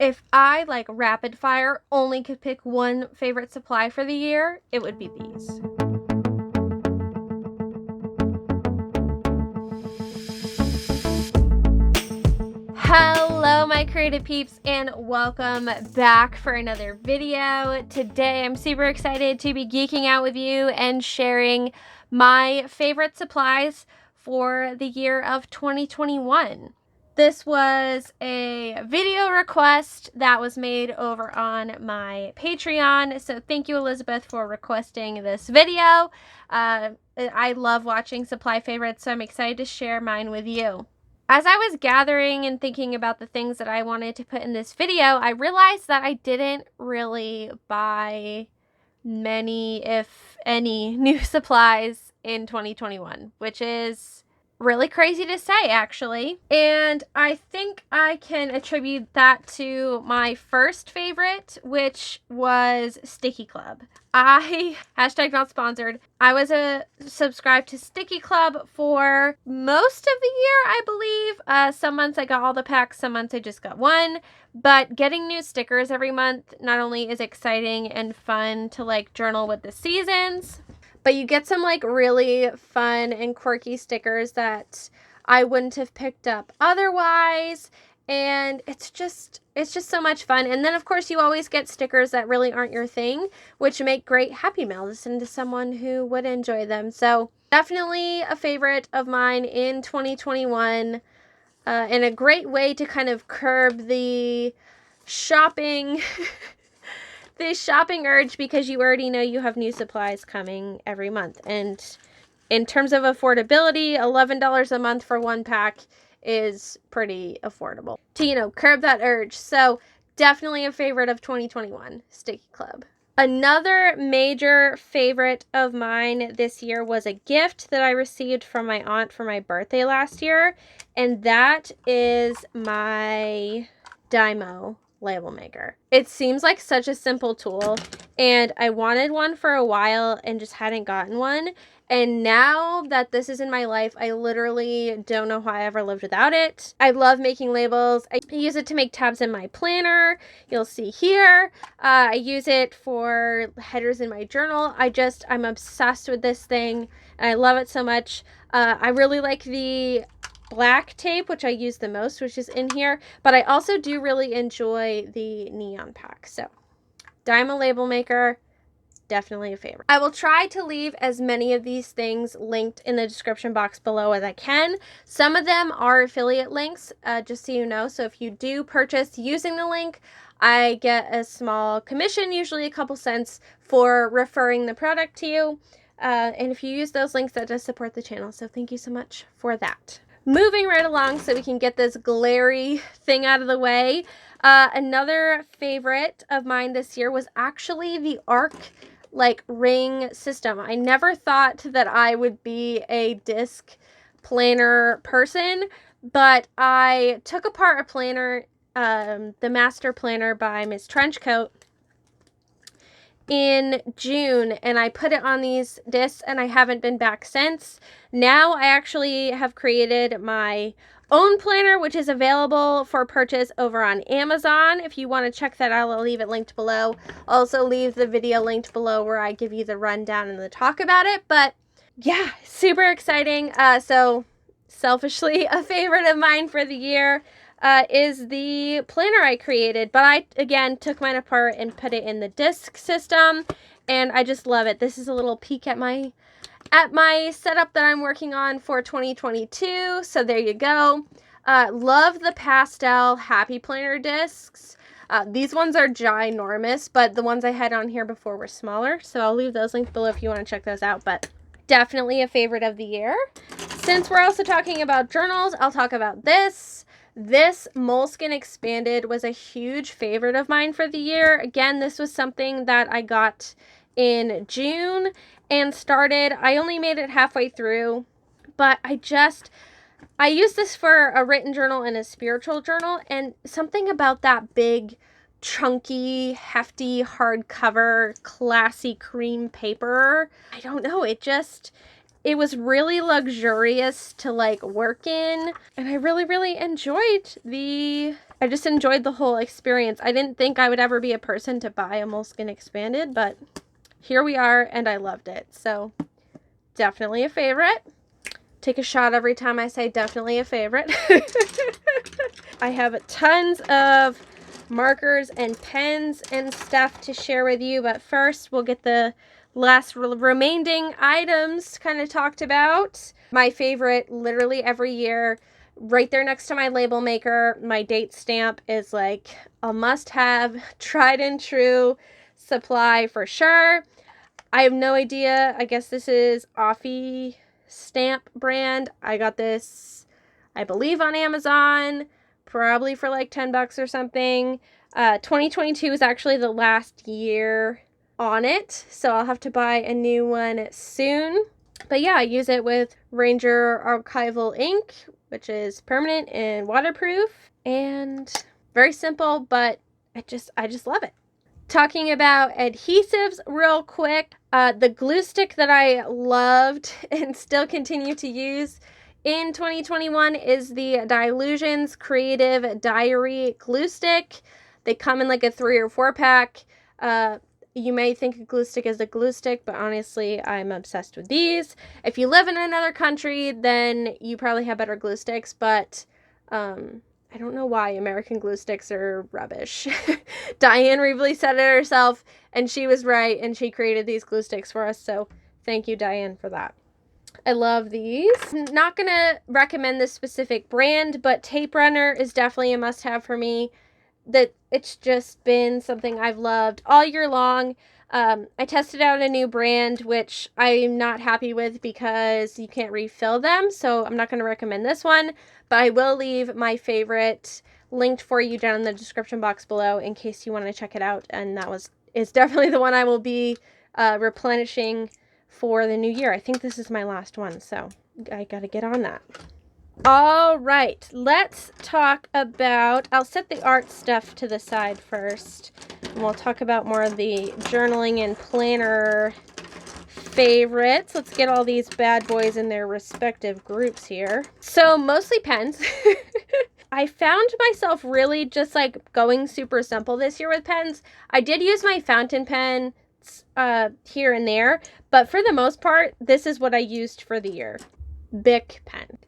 If I, like rapid fire, only could pick one favorite supply for the year, it would be these. Hello, my creative peeps, and welcome back for another video. Today, I'm super excited to be geeking out with you and sharing my favorite supplies for the year of 2021. This was a video request that was made over on my Patreon, so thank you, Elizabeth, for requesting this video. I love watching supply favorites, so I'm excited to share mine with you. As I was gathering and thinking about the things that I wanted to put in this video, I realized that I didn't really buy many, if any, new supplies in 2021, which is really crazy to say, actually. And I think I can attribute that to my first favorite, which was STICKII Club. Hashtag not sponsored, I was subscribed to STICKII Club for most of the year, I believe. Some months I got all the packs, some months I just got one. But getting new stickers every month not only is exciting and fun to like journal with the seasons, but you get some like really fun and quirky stickers that I wouldn't have picked up otherwise. And it's just so much fun. And then of course you always get stickers that really aren't your thing, which make great Happy Mails to someone who would enjoy them. So definitely a favorite of mine in 2021. And a great way to kind of curb the shopping the shopping urge, because you already know you have new supplies coming every month. And in terms of affordability, $11 a month for one pack is pretty affordable to, you know, curb that urge. So definitely a favorite of 2021, STICKII Club. Another major favorite of mine this year was a gift that I received from my aunt for my birthday last year, and that is my DYMO label maker. It seems like such a simple tool, and I wanted one for a while and just hadn't gotten one. And now that this is in my life, I literally don't know how I ever lived without it. I love making labels. I use it to make tabs in my planner. You'll see here. I use it for headers in my journal. I'm obsessed with this thing, and I love it so much. I really like the black tape, which I use the most, which is in here, but I also do really enjoy the neon pack. So DYMO label maker, definitely a favorite. I will try to leave as many of these things linked in the description box below as I can. Some of them are affiliate links, just so you know. So if you do purchase using the link, I get a small commission, usually a couple cents, for referring the product to you. And if you use those links, that does support the channel. So thank you so much for that. Moving right along so we can get this glary thing out of the way. Another favorite of mine this year was actually the ARC ring system. I never thought that I would be a disc planner person, but I took apart a planner, the Master Planner by Miss Trenchcoat, in June, and I put it on these discs, and I haven't been back since. Now I actually have created my own planner, which is available for purchase over on Amazon. If you want to check that out, I'll leave it linked below. I'll also leave the video linked below where I give you the rundown and the talk about it. But yeah, super exciting. So selfishly, a favorite of mine for the year is the planner I created. But I, again, took mine apart and put it in the disc system, and I just love it. This is a little peek at my setup that I'm working on for 2022. So there you go. Love the pastel Happy Planner discs. These ones are ginormous, but the ones I had on here before were smaller. So I'll leave those links below if you want to check those out. But definitely a favorite of the year. Since we're also talking about journals, I'll talk about this. This MOLESKIN Expanded was a huge favorite of mine for the year. Again, this was something that I got in June and started. I only made it halfway through, but I use this for a written journal and a spiritual journal, and something about that big, chunky, hefty, hardcover, classy cream paper, I don't know, it was really luxurious to like work in, and I really enjoyed the I just enjoyed the whole experience. I didn't think I would ever be a person to buy a Moleskin Expanded, but here we are, and I loved it. So definitely a favorite. Take a shot every time I say definitely a favorite. I have tons of markers and pens and stuff to share with you, but first we'll get the last remaining items kind of talked about. My favorite literally every year, right there next to my label maker, my date stamp is like a must-have, tried and true supply for sure. I have no idea. I guess this is Offie stamp brand. I got this, I believe, on Amazon, probably for like 10 bucks or something. 2022 is actually the last year on it, so I'll have to buy a new one soon. But yeah, I use it with Ranger Archival ink, which is permanent and waterproof, and very simple, but I just love it. Talking about adhesives real quick, the glue stick that I loved and still continue to use in 2021 is the Dylusions Creative Diary glue stick. They come in like a 3 or 4 pack. You may think a glue stick is a glue stick, but honestly, I'm obsessed with these. If you live in another country, then you probably have better glue sticks, but I don't know why American glue sticks are rubbish. Diane Reevely said it herself, and she was right, and she created these glue sticks for us, so thank you, Diane, for that. I love these. Not gonna recommend this specific brand, but Tape Runner is definitely a must-have for me. That it's just been something I've loved all year long. I tested out a new brand, which I'm not happy with because you can't refill them, so I'm not going to recommend this one, but I will leave my favorite linked for you down in the description box below in case you want to check it out, and is definitely the one I will be replenishing for the new year. I think this is my last one, so I got to get on that. All right, let's talk about, I'll set the art stuff to the side first, and we'll talk about more of the journaling and planner favorites. Let's get all these bad boys in their respective groups here. So mostly pens. I found myself really just like going super simple this year with pens. I did use my fountain pen here and there, but for the most part, this is what I used for the year. Bic pen.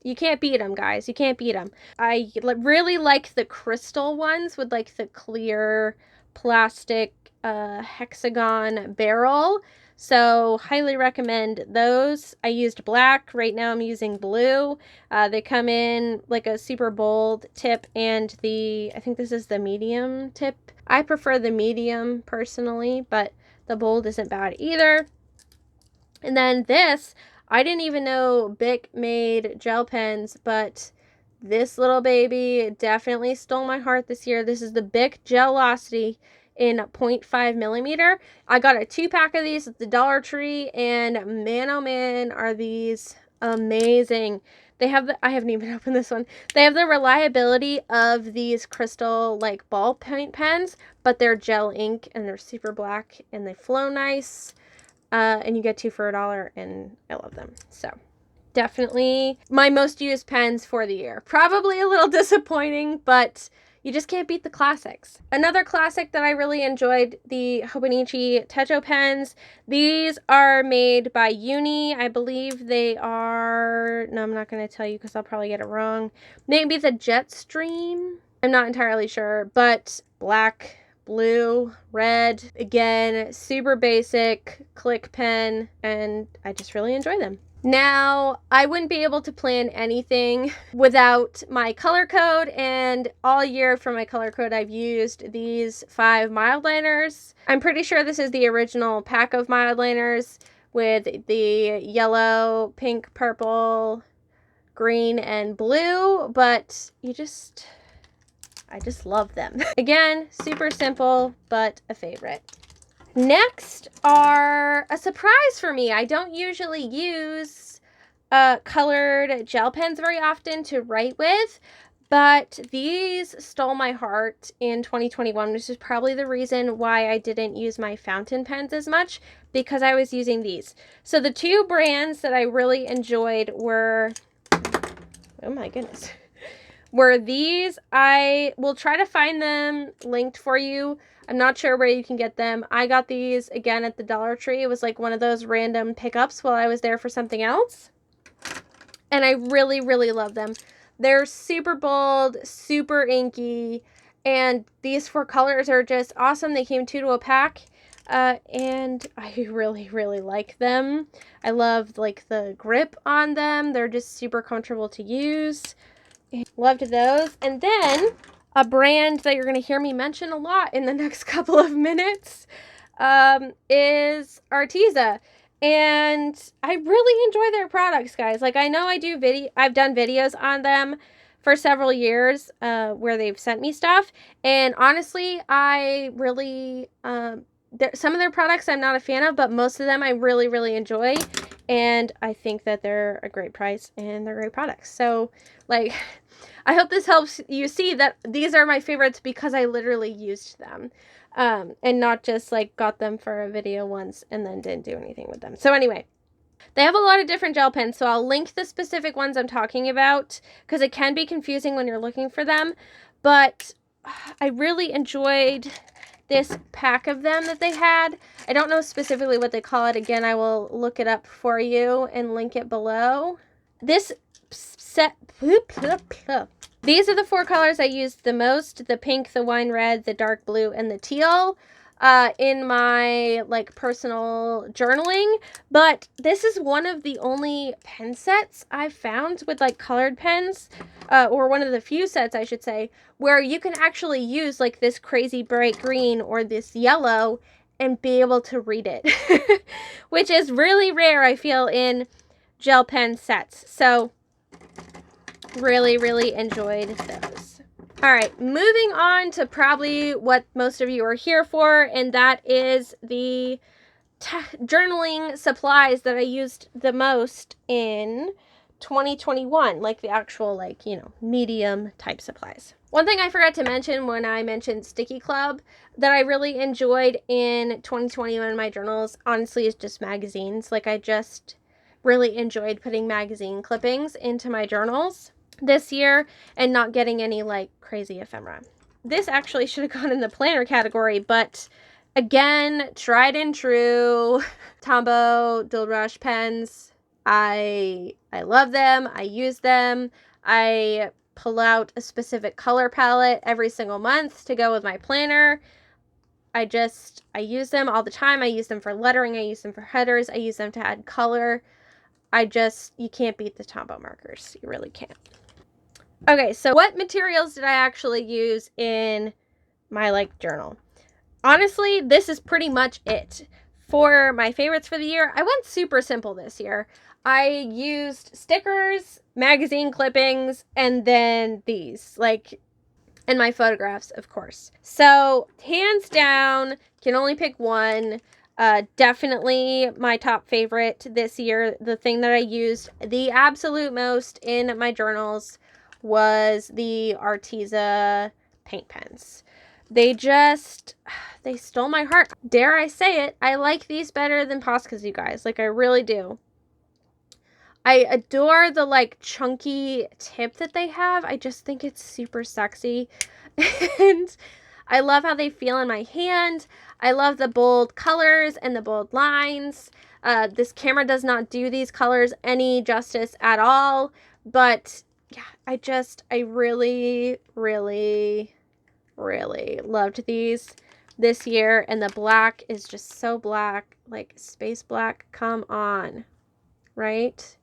You can't beat them, guys. You can't beat them. I really like the crystal ones with like the clear plastic hexagon barrel. So highly recommend those. I used black. Right now I'm using blue. They come in like a super bold tip and I think this is the medium tip. I prefer the medium personally, but the bold isn't bad either. And then this, I didn't even know Bic made gel pens, but this little baby definitely stole my heart this year. This is the Bic Gelosity in 0.5 millimeter. I got a 2-pack of these at the Dollar Tree, and man, oh man, are these amazing. They have I haven't even opened this one. They have the reliability of these crystal like ballpoint pens, but they're gel ink and they're super black and they flow nice. And you get 2 for $1, and I love them. So definitely my most used pens for the year. Probably a little disappointing, but you just can't beat the classics. Another classic that I really enjoyed, the Hobonichi Techo pens. These are made by Uni. I believe they are, no, I'm not going to tell you because I'll probably get it wrong. Maybe the Jetstream. I'm not entirely sure, but black, blue, red, again, super basic click pen, and I just really enjoy them. Now, I wouldn't be able to plan anything without my color code, and all year for my color code I've used these 5 Mildliners. I'm pretty sure this is the original pack of Mildliners with the yellow, pink, purple, green, and blue, but I just love them. Again, super simple, but a favorite. Next are a surprise for me. I don't usually use colored gel pens very often to write with, but these stole my heart in 2021, which is probably the reason why I didn't use my fountain pens as much, because I was using these. So the 2 brands that I really enjoyed were, oh my goodness, were these. I will try to find them linked for you. I'm not sure where you can get them. I got these again at the Dollar Tree. It was like one of those random pickups while I was there for something else. And I really, really love them. They're super bold, super inky, and these 4 colors are just awesome. They came 2 to a pack, and I really, really like them. I love like the grip on them. They're just super comfortable to use. Loved those. And then a brand that you're going to hear me mention a lot in the next couple of minutes is ARTEZA. And I really enjoy their products, guys. Like, I know I've done videos on them for several years where they've sent me stuff. And honestly, I really, some of their products I'm not a fan of, but most of them I really, really enjoy. And I think that they're a great price and they're great products. So, like, I hope this helps you see that these are my favorites because I literally used them. And not just like got them for a video once and then didn't do anything with them. So anyway, they have a lot of different gel pens. So I'll link the specific ones I'm talking about because it can be confusing when you're looking for them. But I really enjoyed this pack of them that they had. I don't know specifically what they call it. Again, I will look it up for you and link it below. This set, these are the 4 colors I used the most: the pink, the wine red, the dark blue, and the teal in my like personal journaling. But this is one of the only pen sets I've found with like colored pens, or one of the few sets I should say, where you can actually use like this crazy bright green or this yellow and be able to read it, which is really rare, I feel, in gel pen sets. So really, really enjoyed those. All right, moving on to probably what most of you are here for, and that is the journaling supplies that I used the most in 2021, like the actual, like, you know, medium type supplies. One thing I forgot to mention when I mentioned STICKII Club that I really enjoyed in 2021 in my journals, honestly, is just magazines. Like, I just really enjoyed putting magazine clippings into my journals this year and not getting any like crazy ephemera. This actually should have gone in the planner category, but again, tried and true Tombow Dual Brush pens. I love them. I use them. I pull out a specific color palette every single month to go with my planner. I use them all the time. I use them for lettering. I use them for headers. I use them to add color. You can't beat the Tombow markers. You really can't. Okay, so what materials did I actually use in my like journal? Honestly, this is pretty much it. For my favorites for the year, I went super simple this year. I used stickers, magazine clippings, and then these, like, and my photographs, of course. So, hands down, can only pick one. Definitely my top favorite this year. The thing that I used the absolute most in my journals was the ARTEZA paint pens. They stole my heart. Dare I say it, I like these better than Poscas, you guys. Like, I really do. I adore the, like, chunky tip that they have. I just think it's super sexy. And I love how they feel in my hand. I love the bold colors and the bold lines. This camera does not do these colors any justice at all. But yeah, I really, really, really loved these this year. And the black is just so black, like space black. Come on, right?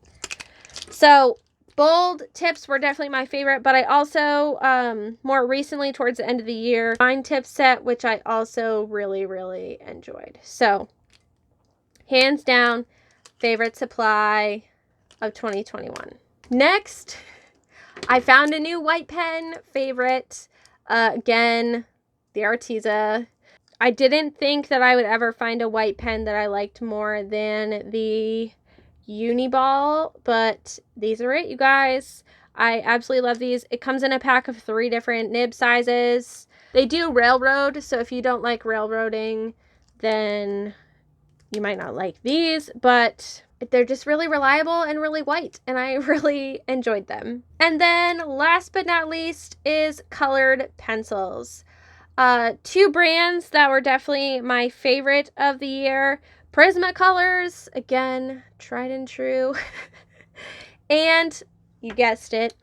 So bold tips were definitely my favorite, but I also, more recently towards the end of the year, fine tip set, which I also really, really enjoyed. So hands down, favorite supply of 2021. Next, I found a new white pen favorite. Again, the ARTEZA. I didn't think that I would ever find a white pen that I liked more than the Uniball, but these are it, you guys. I absolutely love these. It comes in a pack of 3 different nib sizes. They do railroad, so if you don't like railroading, then you might not like these, but they're just really reliable and really white, and I really enjoyed them. And then last but not least is colored pencils. Two brands that were definitely my favorite of the year. Prismacolors, again, tried and true. And, you guessed it,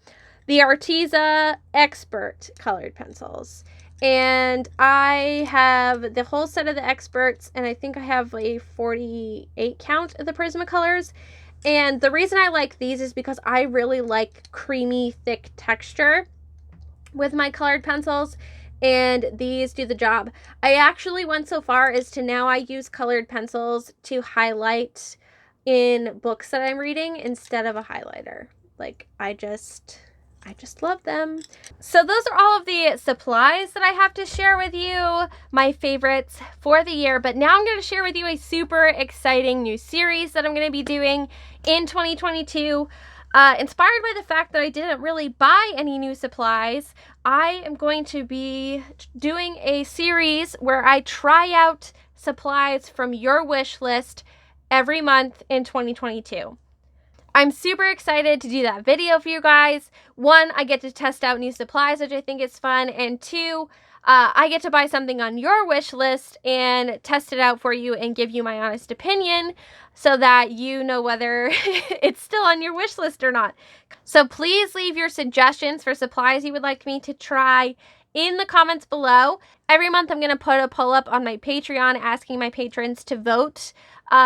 the ARTEZA Expert colored pencils. And I have the whole set of the Experts, and I think I have a 48 count of the Prismacolors. And the reason I like these is because I really like creamy, thick texture with my colored pencils, and these do the job. I actually went so far as to now I use colored pencils to highlight in books that I'm reading instead of a highlighter. Like, I just love them. So those are all of the supplies that I have to share with you, my favorites for the year. But now I'm going to share with you a super exciting new series that I'm going to be doing in 2022. Inspired by the fact that I didn't really buy any new supplies, I am going to be doing a series where I try out supplies from your wish list every month in 2022. I'm super excited to do that video for you guys. One, I get to test out new supplies, which I think is fun. And two, I get to buy something on your wish list and test it out for you and give you my honest opinion so that you know whether it's still on your wish list or not. So please leave your suggestions for supplies you would like me to try in the comments below. Every month I'm going to put a poll up on my Patreon asking my patrons to vote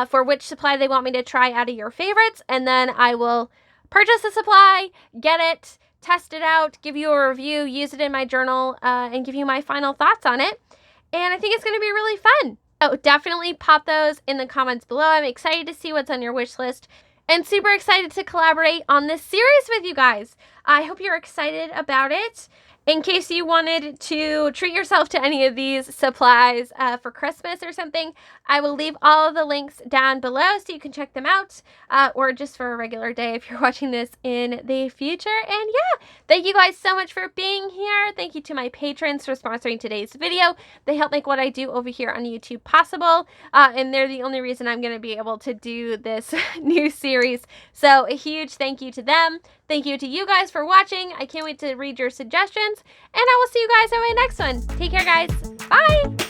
for which supply they want me to try out of your favorites, and then I will purchase the supply, get it, test it out, give you a review, use it in my journal, and give you my final thoughts on it. And I think it's going to be really fun. Oh, definitely pop those in the comments below. I'm excited to see what's on your wish list and super excited to collaborate on this series with you guys. I hope you're excited about it. In case you wanted to treat yourself to any of these supplies for Christmas or something, I will leave all of the links down below so you can check them out, or just for a regular day if you're watching this in the future. And yeah, thank you guys so much for being here. Thank you to my patrons for sponsoring today's video. They help make what I do over here on YouTube possible, and they're the only reason I'm going to be able to do this new series. So a huge thank you to them. Thank you to you guys for watching. I can't wait to read your suggestions, and I will see you guys in my next one. Take care, guys. Bye!